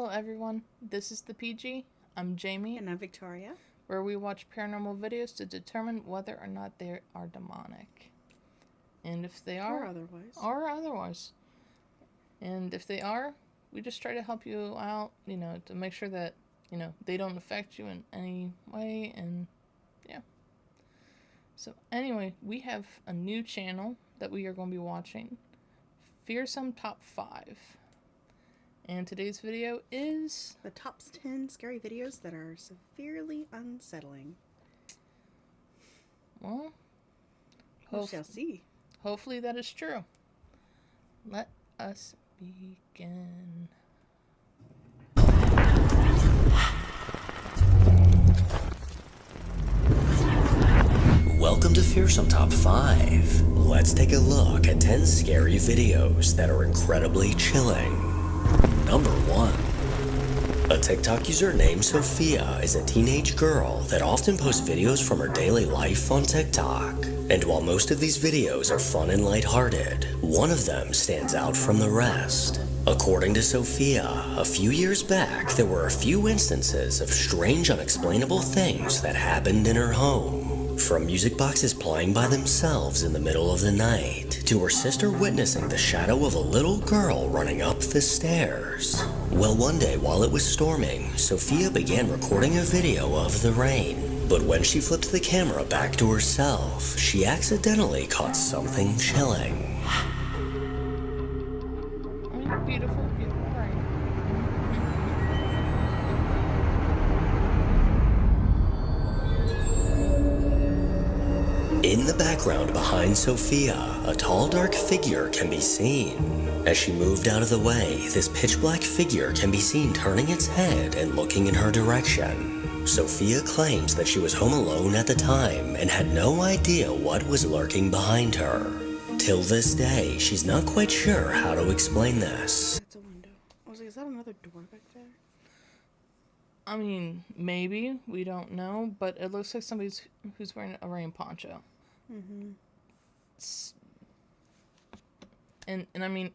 everyone, this is the PG. I'm Jamie. And I'm Victoria. Where we watch paranormal videos to determine whether or not they are demonic. And if they are... Or otherwise. And if they are, we just try to help you out, to make sure that, they don't affect you in any way, and yeah. So anyway, we have a new channel that we are going to be watching. Fearsome Top 5. And today's video is... the top 10 scary videos that are severely unsettling. Well, we shall see. Hopefully that is true. Let us begin. Welcome to Fearsome Top 5. Let's take a look at 10 scary videos that are incredibly chilling. Number 1. A TikTok user named Sophia is a teenage girl that often posts videos from her daily life on TikTok. And while most of these videos are fun and lighthearted, one of them stands out from the rest. According to Sophia, a few years back, there were a few instances of strange, unexplainable things that happened in her home. From music boxes playing by themselves in the middle of the night, to her sister witnessing the shadow of a little girl running up the stairs. Well, one day while it was storming, Sophia began recording a video of the rain. But when she flipped the camera back to herself, she accidentally caught something chilling. Beautiful, beautiful rain. In the background behind Sophia, a tall dark figure can be seen. As she moved out of the way, this pitch black figure can be seen turning its head and looking in her direction. Sophia claims that she was home alone at the time and had no idea what was lurking behind her. Till this day, she's not quite sure how to explain this. That's a window. I was like, is that another door back there? I mean, maybe. We don't know. But it looks like somebody who's wearing a rain poncho. Mm-hmm. And I mean,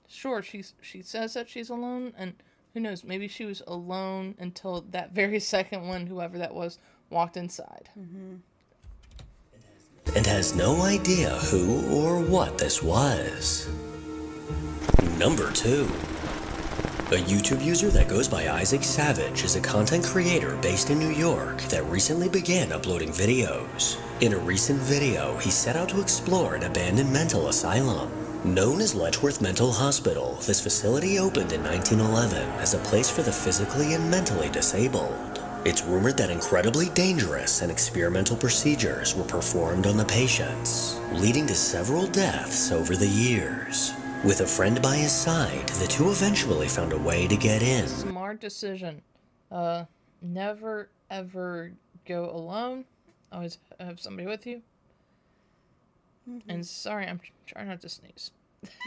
sure, she says that she's alone, and who knows, maybe she was alone until that very second when whoever that was walked inside. Mm-hmm. And has no idea who or what this was. Number 2. A YouTube user that goes by Isaac Savage is a content creator based in New York that recently began uploading videos. In a recent video, he set out to explore an abandoned mental asylum. Known as Letchworth Mental Hospital, this facility opened in 1911 as a place for the physically and mentally disabled. It's rumored that incredibly dangerous and experimental procedures were performed on the patients, leading to several deaths over the years. With a friend by his side, the two eventually found a way to get in. Smart decision. Never ever go alone. Always have somebody with you. Mm-hmm. And sorry, I'm trying not to sneeze.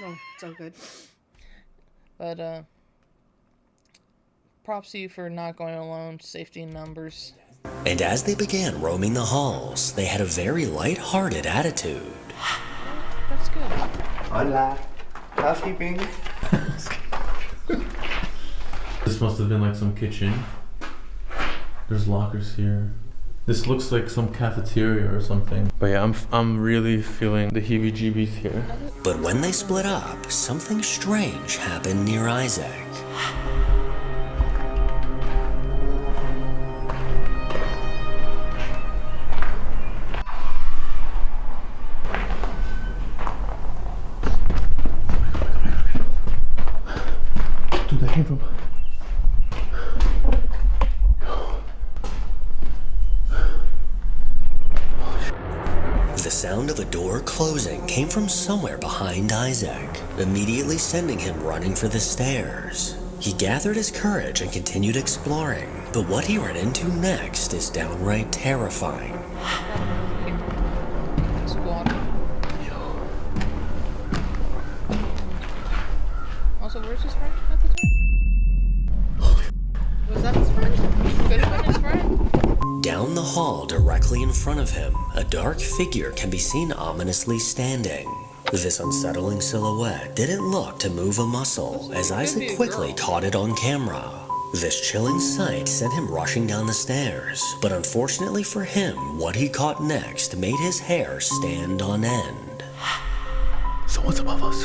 No, it's all good. But, props to you for not going alone. Safety in numbers. And as they began roaming the halls, they had a very light-hearted attitude. That's good. Hola. Housekeeping. This must have been like some kitchen. There's lockers here. This looks like some cafeteria or something. But yeah, I'm really feeling the heebie-jeebies here. But when they split up, something strange happened near Isaac. Dude, that came from... The sound of a door closing came from somewhere behind Isaac, immediately sending him running for the stairs. He gathered his courage and continued exploring, but what he ran into next is downright terrifying. Also, where's his friend at the time? Was that his friend? Could have been his friend. Down the hall, directly in front of him, a dark figure can be seen ominously standing. This unsettling silhouette didn't look to move a muscle as Isaac quickly caught it on camera. This chilling sight sent him rushing down the stairs, but unfortunately for him, what he caught next made his hair stand on end. Someone's above us.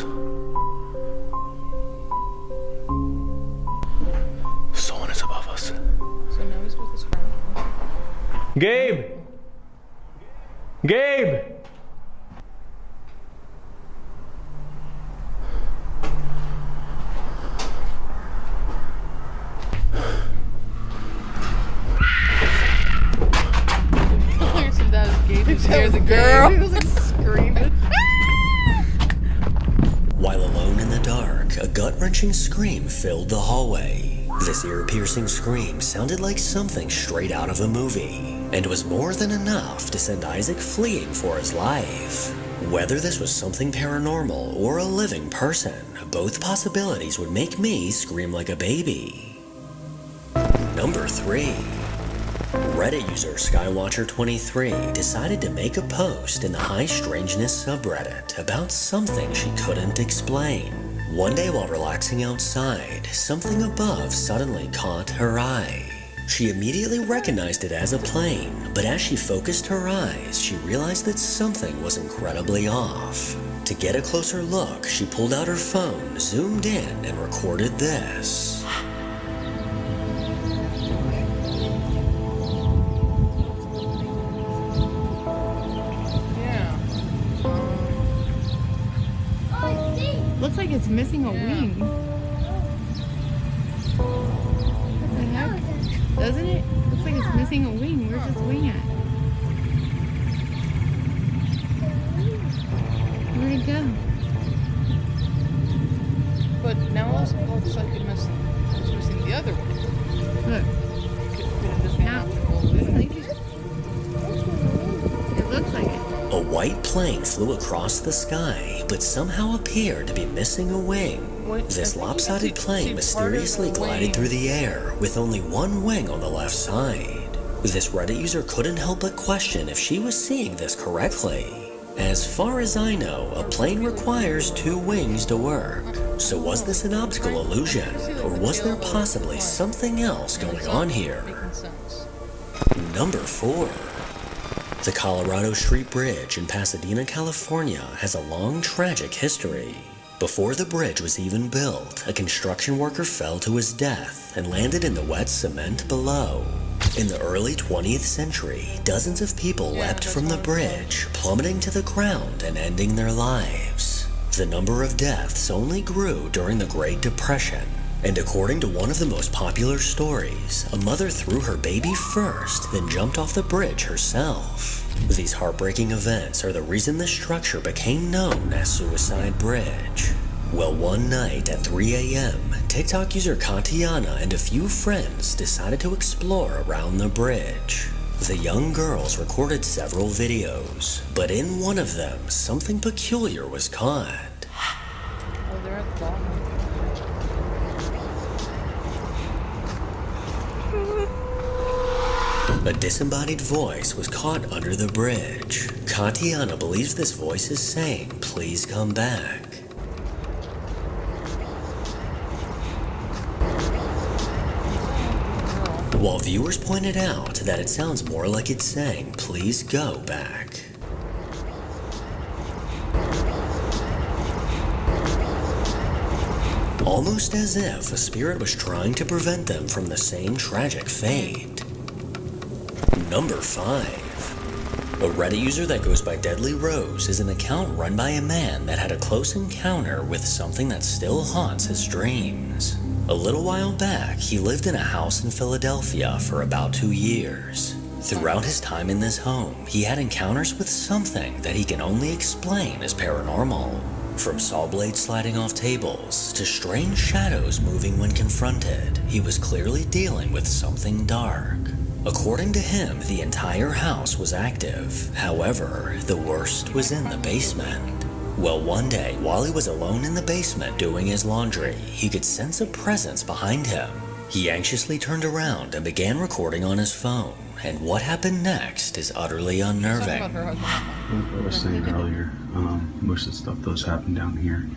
Someone is above us. So now he's with his friend. Gabe! Gabe! That was Gabe who scared the girl. He was like screaming. While alone in the dark, a gut-wrenching scream filled the hallway. This ear-piercing scream sounded like something straight out of a movie, and was more than enough to send Isaac fleeing for his life. Whether this was something paranormal or a living person, both possibilities would make me scream like a baby. Number 3. Reddit user Skywatcher23 decided to make a post in the High Strangeness subreddit about something she couldn't explain. One day while relaxing outside, something above suddenly caught her eye. She immediately recognized it as a plane, but as she focused her eyes, she realized that something was incredibly off. To get a closer look, she pulled out her phone, zoomed in, and recorded this. Looks like it's missing a wing. What the heck? Doesn't it? Looks like it's missing a wing. Where's its wing at? Where'd it go? But now it looks like it's missing the other one. Look. Could it just be an Now, optical it illusion? looks like it. A white plane flew across the sky, but somehow appeared to be missing a wing. This lopsided plane mysteriously glided through the air with only one wing on the left side. This Reddit user couldn't help but question if she was seeing this correctly. As far as I know, a plane requires 2 wings to work. So was this an optical illusion, or was there possibly something else going on here? Making sense. Number 4. The Colorado Street Bridge in Pasadena, California has a long, tragic history. Before the bridge was even built, a construction worker fell to his death and landed in the wet cement below. In the early 20th century, dozens of people leapt from the bridge, plummeting to the ground and ending their lives. The number of deaths only grew during the Great Depression. And according to one of the most popular stories, a mother threw her baby first, then jumped off the bridge herself. These heartbreaking events are the reason the structure became known as Suicide Bridge. Well, one night at 3 a.m., TikTok user Katiana and a few friends decided to explore around the bridge. The young girls recorded several videos, but in one of them, something peculiar was caught. Oh, they're at the bottom. A disembodied voice was caught under the bridge. Katiana believes this voice is saying, "Please come back." While viewers pointed out that it sounds more like it's saying, "Please go back." Almost as if a spirit was trying to prevent them from the same tragic fate. Number 5. A Reddit user that goes by Deadly Rose is an account run by a man that had a close encounter with something that still haunts his dreams. A little while back, he lived in a house in Philadelphia for about 2 years. Throughout his time in this home, he had encounters with something that he can only explain as paranormal. From saw blades sliding off tables to strange shadows moving when confronted, he was clearly dealing with something dark. According to him, the entire house was active. However, the worst was in the basement. Well, one day, while he was alone in the basement doing his laundry, he could sense a presence behind him. He anxiously turned around and began recording on his phone, and what happened next is utterly Talk about unnerving. her husband. Not Like I was saying earlier, most of the stuff does happen down here.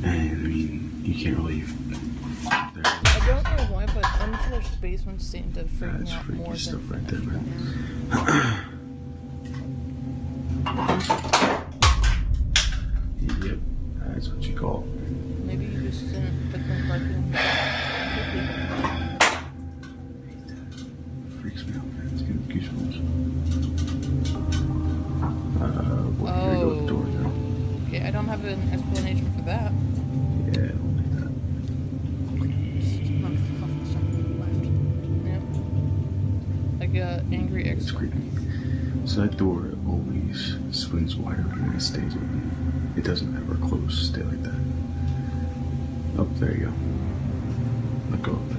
And I mean, you can't really. I don't know why, but unfinished basements seem to freak me That's out more freaky stuff than right there, finished man. Yep, that's what you call. ones. Maybe you just didn't put them correctly on the Freaks me out, man. It's getting goosebumps. Well, here goes the door now. Okay, I don't have an explanation for that. Yeah, I don't like that. Yeah. Like a angry ex. It's creepy. So that door always swings wider when it stays open. It doesn't ever close, stay like that. Oh, there you go. Let go of it.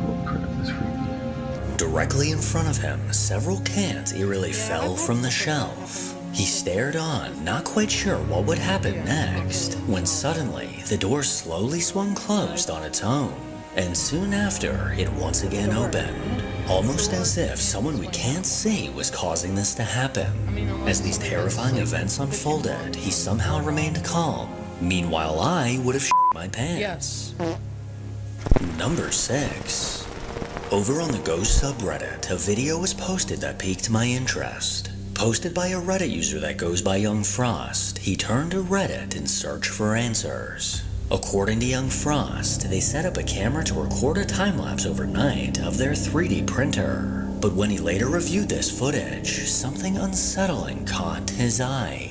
Oh crap, that's freaky. Directly in front of him, several cans eerily fell from the shelf. He stared on, not quite sure what would happen next, when suddenly the door slowly swung closed on its own, and soon after it once again opened, almost as if someone we can't see was causing this to happen. As these terrifying events unfolded, he somehow remained calm. Meanwhile, I would have shit my pants. Yes. Number 6. Over on the Ghost subreddit, a video was posted that piqued my interest. Posted by a Reddit user that goes by Young Frost, he turned to Reddit in search for answers. According to Young Frost, they set up a camera to record a time-lapse overnight of their 3D printer. But when he later reviewed this footage, something unsettling caught his eye.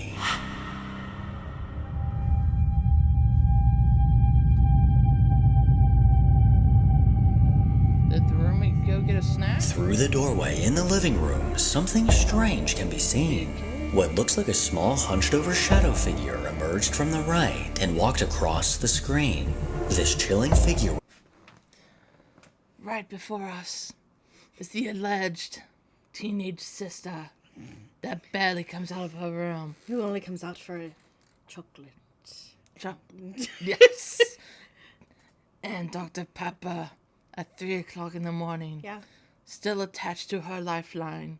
Did the roommate go get a snack? Through the doorway in the living room, something strange can be seen. What looks like a small hunched-over shadow figure emerged from the right and walked across the screen. This chilling figure... Right before us is the alleged teenage sister that barely comes out of her room. Who only comes out for a chocolate. Yes. And Dr. Pepper at 3 o'clock in the morning. Yeah. Still attached to her lifeline.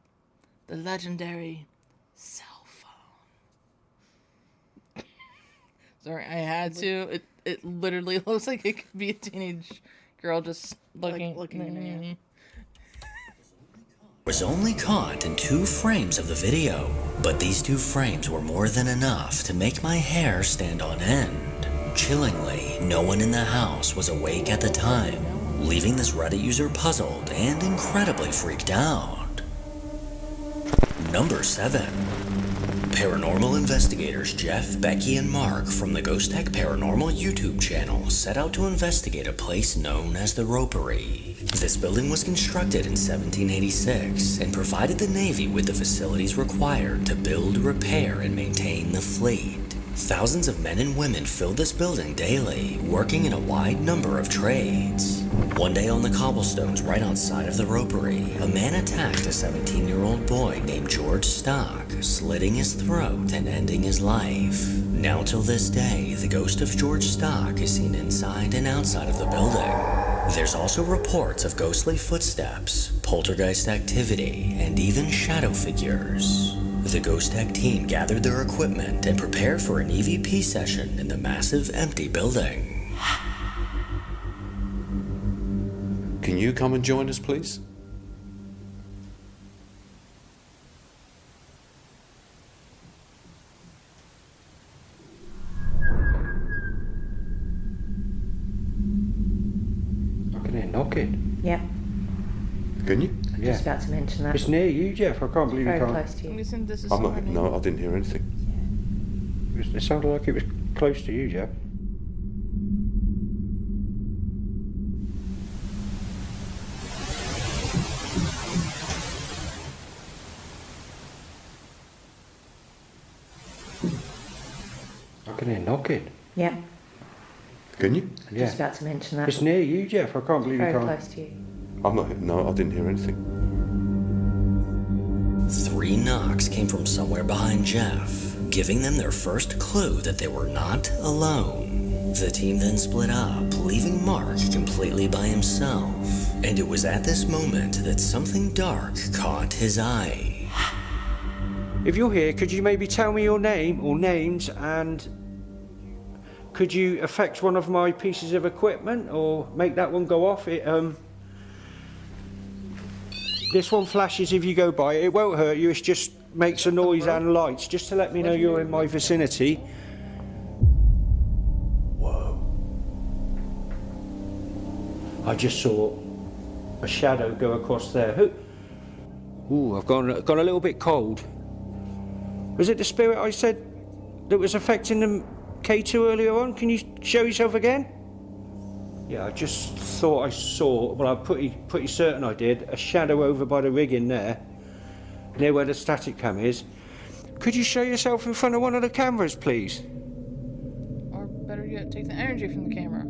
The legendary cell phone. Sorry, I had to. It literally looks like it could be a teenage girl just looking at you. was only caught in 2 frames of the video, but these 2 frames were more than enough to make my hair stand on end. Chillingly, no one in the house was awake at the time, leaving this Reddit user puzzled and incredibly freaked out. Number 7. Paranormal investigators Jeff, Becky, and Mark from the Ghost Tech Paranormal YouTube channel set out to investigate a place known as the Ropery. This building was constructed in 1786 and provided the Navy with the facilities required to build, repair, and maintain the fleet. Thousands of men and women filled this building daily, working in a wide number of trades. One day on the cobblestones right outside of the Ropery, a man attacked a 17-year-old boy named George Stock, slitting his throat and ending his life. Now till this day, the ghost of George Stock is seen inside and outside of the building. There's also reports of ghostly footsteps, poltergeist activity, and even shadow figures. The Ghost Tech team gathered their equipment and prepared for an EVP session in the massive empty building. Can you come and join us, please? I can hear knocking. Yep, Can you? Yeah. just about to mention that. It's near you, Jeff. I can't believe you Very can't. close to I'm you. guessing this is I'm not. Sunday. No, I didn't hear anything. It sounded like it was close to you, Jeff. I can hear knocking. Yep, Can you? Yeah. just about to mention that. It's near you, Jeff. I can't believe you Very can't. close to you. I'm not. No, I didn't hear anything. 3 knocks came from somewhere behind Jeff, giving them their first clue that they were not alone. The team then split up, leaving Mark completely by himself. And it was at this moment that something dark caught his eye. If you're here, could you maybe tell me your name or names, and could you affect one of my pieces of equipment or make that one go off? This one flashes if you go by. It won't hurt you, it just makes a noise and lights, just to let me know you're in my vicinity. Whoa. I just saw a shadow go across there. Ooh, I've gone a little bit cold. Was it the spirit I said that was affecting the K2 earlier on? Can you show yourself again? Yeah, I just thought I saw, well, I'm pretty certain I did, a shadow over by the rigging there, near where the static cam is. Could you show yourself in front of one of the cameras, please? Or better yet, take the energy from the camera.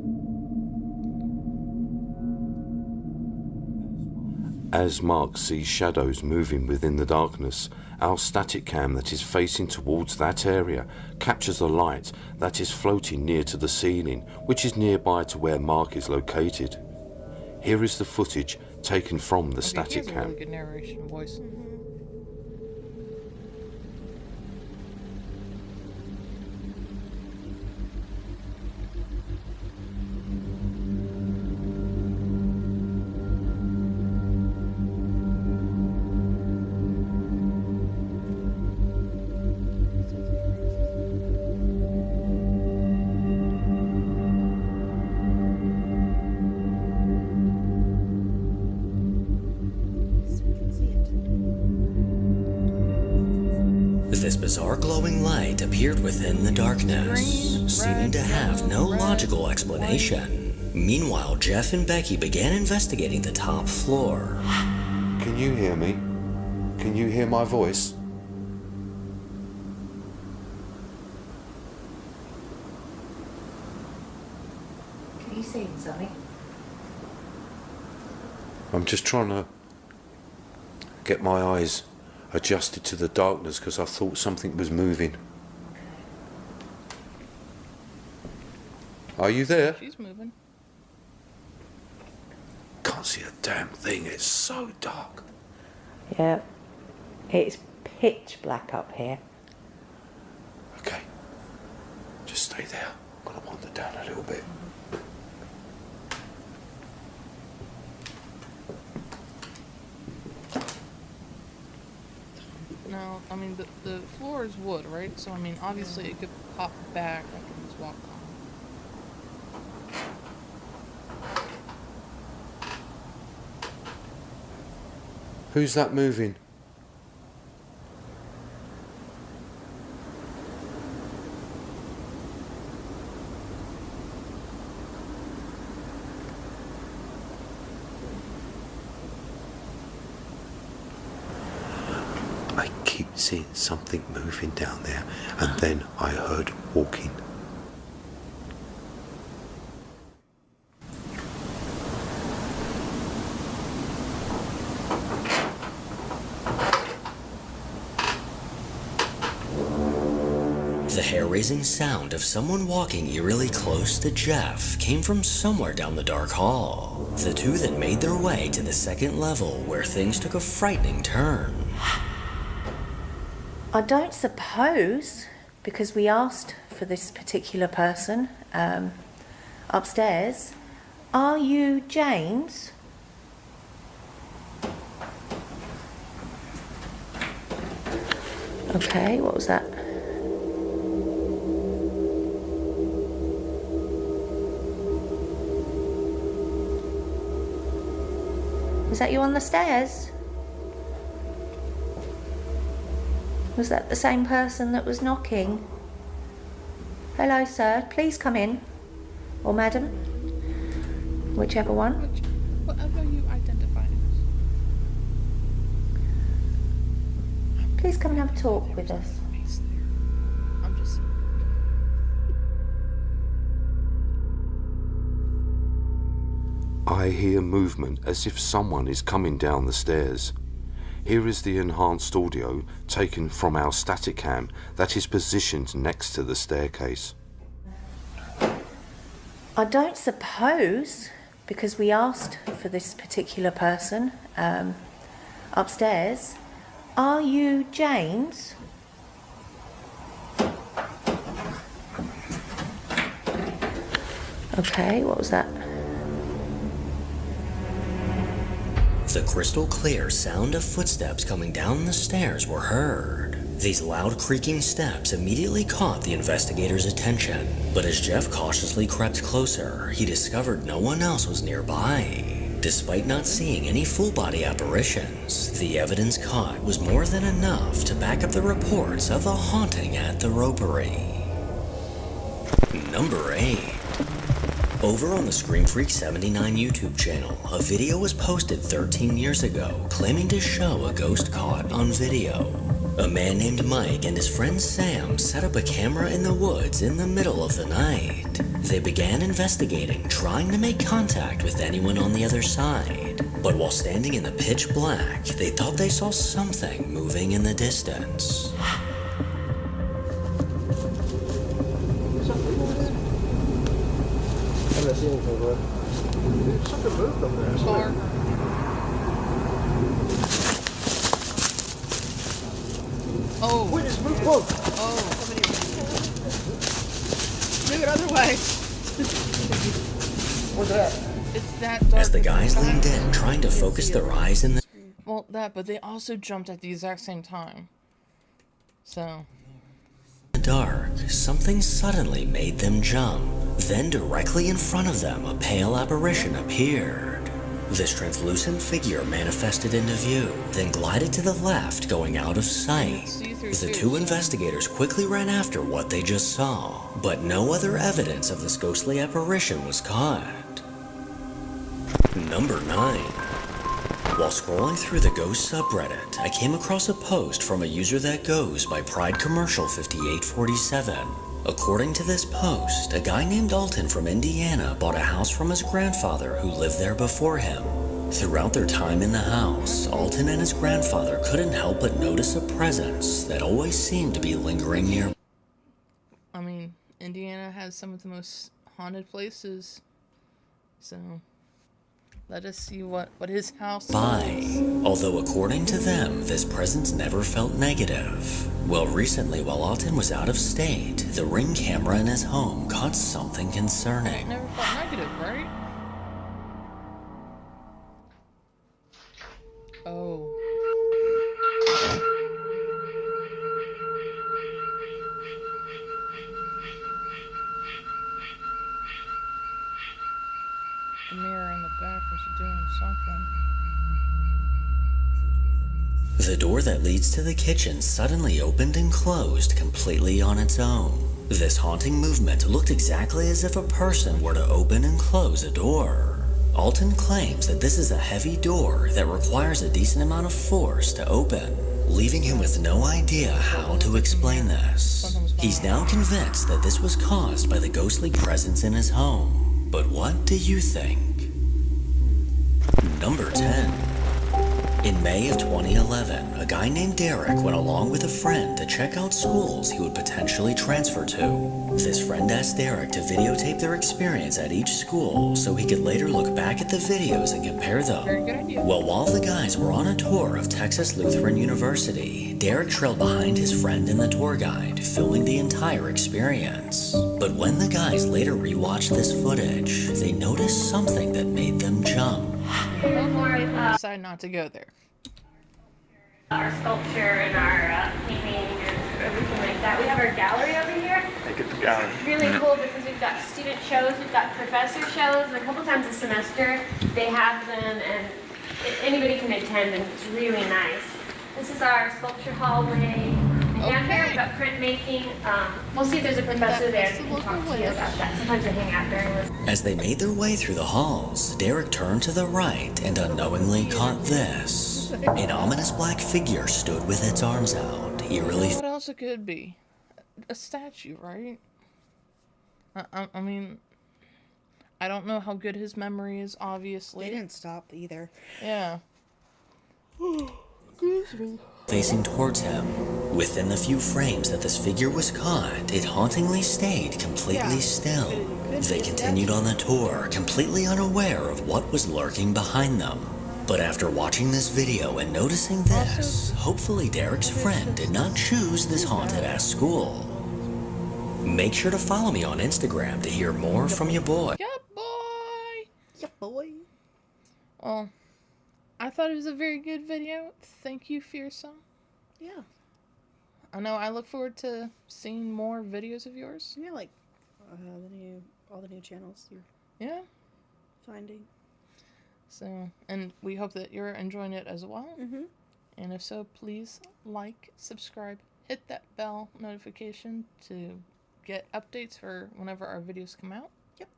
As Mark sees shadows moving within the darkness, our static cam that is facing towards that area captures a light that is floating near to the ceiling, which is nearby to where Mark is located. Here is the footage taken from the static He has a cam. really good narration voice. This bizarre glowing light appeared within the darkness, Green, seeming red, to have no yellow, red, logical explanation. Meanwhile, Jeff and Becky began investigating the top floor. Can you hear me? Can you hear my voice? Can you see something? I'm just trying to get my eyes adjusted to the darkness because I thought something was moving. Are you there? She's moving. Can't see a damn thing, it's so dark. Yeah. It's pitch black up here. Okay, just stay there. I'm gonna wander down a little bit. No, I mean, the floor is wood, right? So, I mean, obviously it could pop back after he's walked on. Who's that moving? I keep seeing something moving down there, and then I heard walking. The hair-raising sound of someone walking eerily close to Jeff came from somewhere down the dark hall. The two then made their way to the second level, where things took a frightening turn. I don't suppose, because we asked for this particular person upstairs. Are you James? Okay, what was that? Was that you on the stairs? Was that the same person that was knocking? Hello, sir. Please come in. Or madam. Whichever one. Whatever you identify as. Please come and have a talk with us. I'm just... I hear movement as if someone is coming down the stairs. Here is the enhanced audio taken from our static cam that is positioned next to the staircase. I don't suppose, because we asked for this particular person upstairs, are you James? Okay, what was that? The crystal clear sound of footsteps coming down the stairs were heard. These loud creaking steps immediately caught the investigator's attention, but as Jeff cautiously crept closer, he discovered no one else was nearby. Despite not seeing any full-body apparitions, the evidence caught was more than enough to back up the reports of a haunting at the Ropery. Number 8. Over on the Scream Freak 79 YouTube channel, a video was posted 13 years ago claiming to show a ghost caught on video. A man named Mike and his friend Sam set up a camera in the woods in the middle of the night. They began investigating, trying to make contact with anyone on the other side. But while standing in the pitch black, they thought they saw something moving in the distance. Something moved over there. Car. Oh. Wait, it's moved. Whoa. Oh. Move it other way. What's that? It's that dark. As the guys leaned in, trying to focus their eyes in the Well, that, but they also jumped at the exact same time. So. dark, something suddenly made them jump. Then directly in front of them, a pale apparition appeared. This translucent figure manifested into view, then glided to the left, going out of sight. The two investigators quickly ran after what they just saw, but no other evidence of this ghostly apparition was caught. Number 9. While scrolling through the Ghost subreddit, I came across a post from a user that goes by Pride Commercial 5847. According to this post, a guy named Alton from Indiana bought a house from his grandfather who lived there before him. Throughout their time in the house, Alton and his grandfather couldn't help but notice a presence that always seemed to be lingering near. I mean, Indiana has some of the most haunted places. So, let us see what his house is. Although according to them, this presence never felt negative. Well, recently, while Alton was out of state, the Ring camera in his home caught something concerning. Never felt negative, right? Oh. The mirror in the back was doing something. The door that leads to the kitchen suddenly opened and closed completely on its own. This haunting movement looked exactly as if a person were to open and close a door. Alton claims that this is a heavy door that requires a decent amount of force to open, leaving him with no idea how to explain this. He's now convinced that this was caused by the ghostly presence in his home. But what do you think? Number 10. In May of 2011, a guy named Derek went along with a friend to check out schools he would potentially transfer to. This friend asked Derek to videotape their experience at each school so he could later look back at the videos and compare them. Very good idea. Well, while the guys were on a tour of Texas Lutheran University, Derek trailed behind his friend and the tour guide, filming the entire experience. But when the guys later rewatched this footage, they noticed something that made them jump. Decide not to go there. Our sculpture and our painting and everything like that. We have our gallery over here. Make it the gallery. It's really cool because we've got student shows, we've got professor shows, and a couple times a semester they have them, and anybody can attend, and it's really nice. This is our sculpture hallway. And down here we've got printmaking. We'll see if there's a professor there that can talk to you about that. Sometimes they hang out during this. As they made their way through the halls, Derek turned to the right and unknowingly caught this. An ominous black figure stood with its arms out, eerily. What else it could be? A statue, right? I mean, I don't know how good his memory is, obviously. They didn't stop either. Yeah. facing towards him. Within the few frames that this figure was caught, it hauntingly stayed completely still. They continued on the tour, completely unaware of what was lurking behind them. But after watching this video and noticing this, hopefully Derek's friend did not choose this haunted-ass school. Make sure to follow me on Instagram to hear more from your boy. Yeah, boy! Yeah, boy. Well, I thought it was a very good video. Thank you, Fearsome. Yeah. I know I look forward to seeing more videos of yours. Yeah, like all the new channels you're finding. So, and we hope that you're enjoying it as well. Mm-hmm. And if so, please like, subscribe, hit that bell notification to get updates for whenever our videos come out. Yep.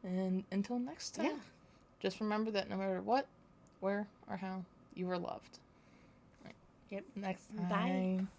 And until next time, just remember that no matter what, where, or how, you are loved. Right. Yep. Next Bye. time.